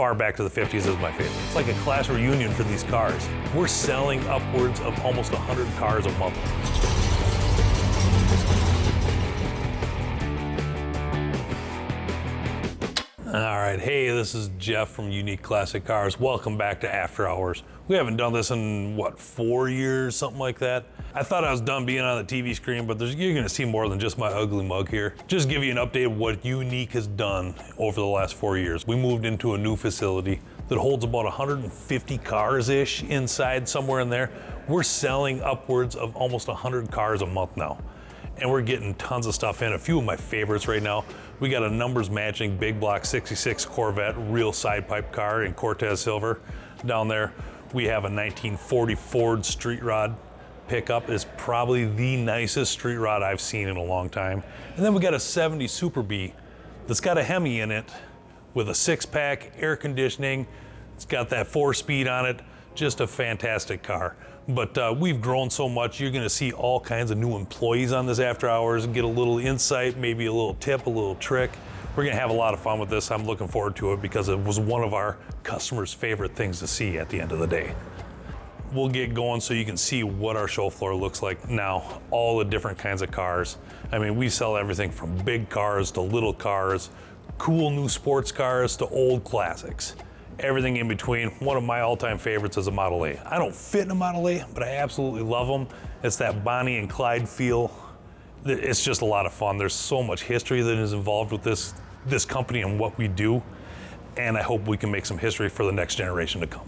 far back to the 50s is my favorite. It's like a class reunion for these cars. We're selling upwards of almost 100 cars a month. All right, hey, this is Jeff from Unique Classic Cars. Welcome back to After Hours. We haven't done this in, what, 4 years, something like that? I thought I was done being on the TV screen, but you're gonna see more than just my ugly mug here. Just give you an update of what Unique has done over the last 4 years. We moved into a new facility that holds about 150 cars-ish inside, somewhere in there. We're selling upwards of almost 100 cars a month now. And we're getting tons of stuff in. A few of my favorites right now. We got a numbers matching big block 66 Corvette, real side pipe car in Cortez silver. Down there, we have a 1940 Ford street rod pickup. It's probably the nicest street rod I've seen in a long time. And then we got a 70 Super Bee that's got a Hemi in it with a 6-pack, air conditioning. It's got that 4-speed on it. Just a fantastic car. But we've grown so much, you're gonna see all kinds of new employees on this After Hours and get a little insight, maybe a little tip, a little trick. We're gonna have a lot of fun with this. I'm looking forward to it because it was one of our customers' favorite things to see at the end of the day. We'll get going so you can see what our show floor looks like now, all the different kinds of cars. I mean, we sell everything from big cars to little cars, cool new sports cars to old classics. Everything in between. One of my all-time favorites is a Model A. I don't fit in a Model A, but I absolutely love them. It's that Bonnie and Clyde feel. It's just a lot of fun. There's so much history that is involved with this company and what we do, and I hope we can make some history for the next generation to come.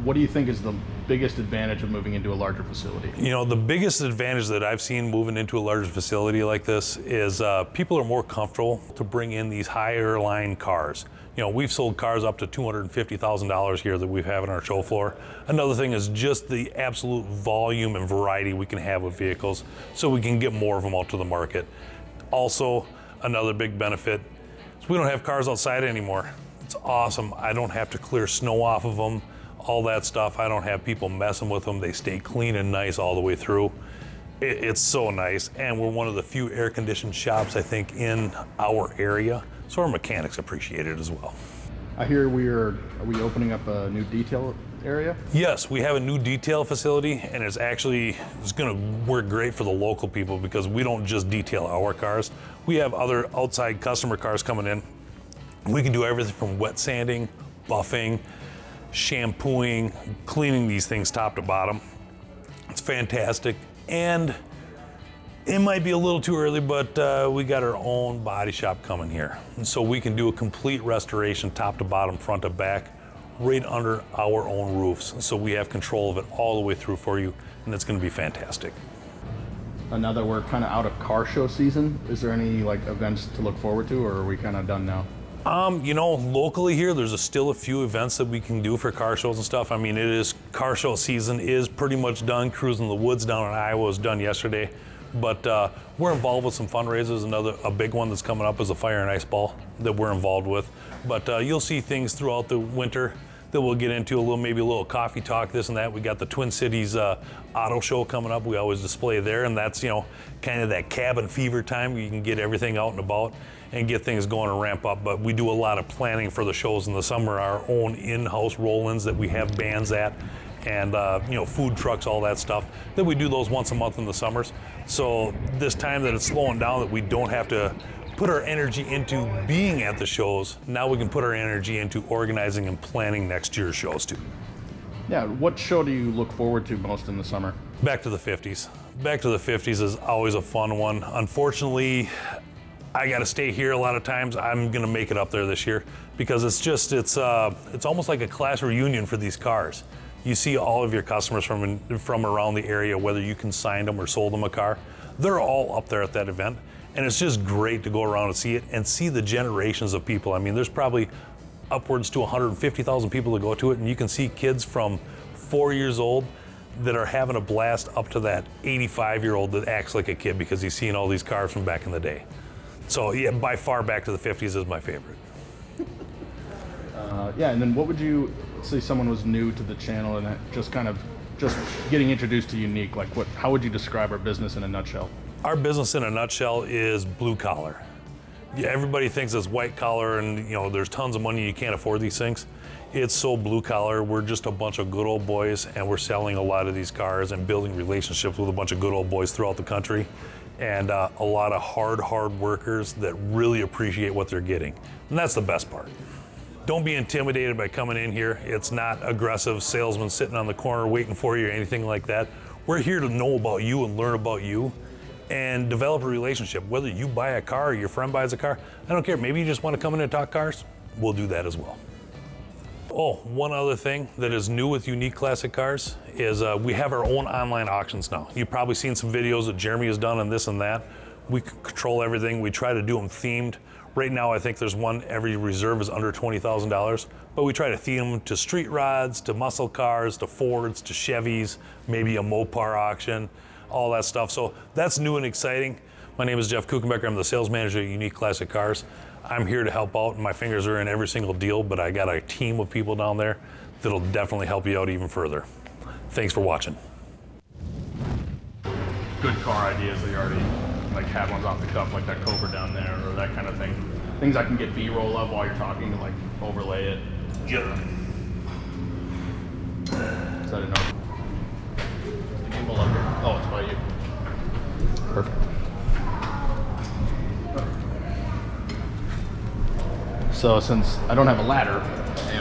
What do you think is the biggest advantage of moving into a larger facility? You know, the biggest advantage that I've seen moving into a larger facility like this is people are more comfortable to bring in these higher line cars. You know, we've sold cars up to $250,000 here that we have in our show floor. Another thing is just the absolute volume and variety we can have with vehicles, so we can get more of them out to the market. Also, another big benefit is we don't have cars outside anymore. It's awesome. I don't have to clear snow off of them, all that stuff. I don't have people messing with them. They stay clean and nice all the way through. It's so nice, and we're one of the few air-conditioned shops, I think, in our area. So our mechanics appreciate it as well. I hear are we opening up a new detail area? Yes, we have a new detail facility, and it's gonna work great for the local people because we don't just detail our cars. We have other outside customer cars coming in. We can do everything from wet sanding, buffing, shampooing, cleaning these things top to bottom. It's fantastic. And it might be a little too early, but we got our own body shop coming here. And so we can do a complete restoration top to bottom, front to back, right under our own roofs. So we have control of it all the way through for you, and it's gonna be fantastic. Now that we're kind of out of car show season, is there any like events to look forward to, or are we kind of done now? You know, locally here, there's still a few events that we can do for car shows and stuff. I mean, car show season is pretty much done. Cruising the Woods down in Iowa was done yesterday. But we're involved with some fundraisers. A big one that's coming up is a Fire and Ice Ball that we're involved with. But you'll see things throughout the winter that we'll get into, maybe a little coffee talk, this and that. We got the Twin Cities Auto Show coming up. We always display there, and that's, you know, kind of that cabin fever time where you can get everything out and about and get things going and ramp up. But we do a lot of planning for the shows in the summer, our own in-house roll-ins that we have bands at, and you know, food trucks, all that stuff. Then we do those once a month in the summers. So this time that it's slowing down, that we don't have to put our energy into being at the shows, now we can put our energy into organizing and planning next year's shows too. Yeah, what show do you look forward to most in the summer? Back to the 50s. Back to the 50s is always a fun one. Unfortunately, I gotta stay here a lot of times. I'm gonna make it up there this year because it's almost like a class reunion for these cars. You see all of your customers from around the area, whether you consigned them or sold them a car, they're all up there at that event. And it's just great to go around and see it and see the generations of people. I mean, there's probably upwards to 150,000 people that go to it, and you can see kids from 4 years old that are having a blast up to that 85-year-old that acts like a kid because he's seen all these cars from back in the day. So yeah, by far Back to the 50s is my favorite. Yeah, and then what would you, let's say someone was new to the channel and just getting introduced to Unique, like how would you describe our business in a nutshell? Our business in a nutshell is blue collar. Yeah, everybody thinks it's white collar and you know there's tons of money, you can't afford these things. It's so blue collar. We're just a bunch of good old boys and we're selling a lot of these cars and building relationships with a bunch of good old boys throughout the country, and a lot of hard workers that really appreciate what they're getting. And that's the best part. Don't be intimidated by coming in here. It's not aggressive salesmen sitting on the corner waiting for you or anything like that. We're here to know about you and learn about you and develop a relationship. Whether you buy a car or your friend buys a car, I don't care. Maybe you just want to come in and talk cars, we'll do that as well. Oh, one other thing that is new with Unique Classic Cars is we have our own online auctions now. You've probably seen some videos that Jeremy has done on this and that. We control everything. We try to do them themed. Right now, I think there's one, every reserve is under $20,000, but we try to theme them to street rods, to muscle cars, to Fords, to Chevys, maybe a Mopar auction, all that stuff. So that's new and exciting. My name is Jeff Kuchenbecker. I'm the sales manager at Unique Classic Cars. I'm here to help out, and my fingers are in every single deal, but I got a team of people down there that'll definitely help you out even further. Thanks for watching. Good car ideas that you already like have ones off the cuff, like that Cobra down there, or that kind of thing. Things I can get B-roll of while you're talking to like overlay it. Yeah. So I didn't know. Did you pull up here? Oh, it's by you. Perfect. So since I don't have a ladder,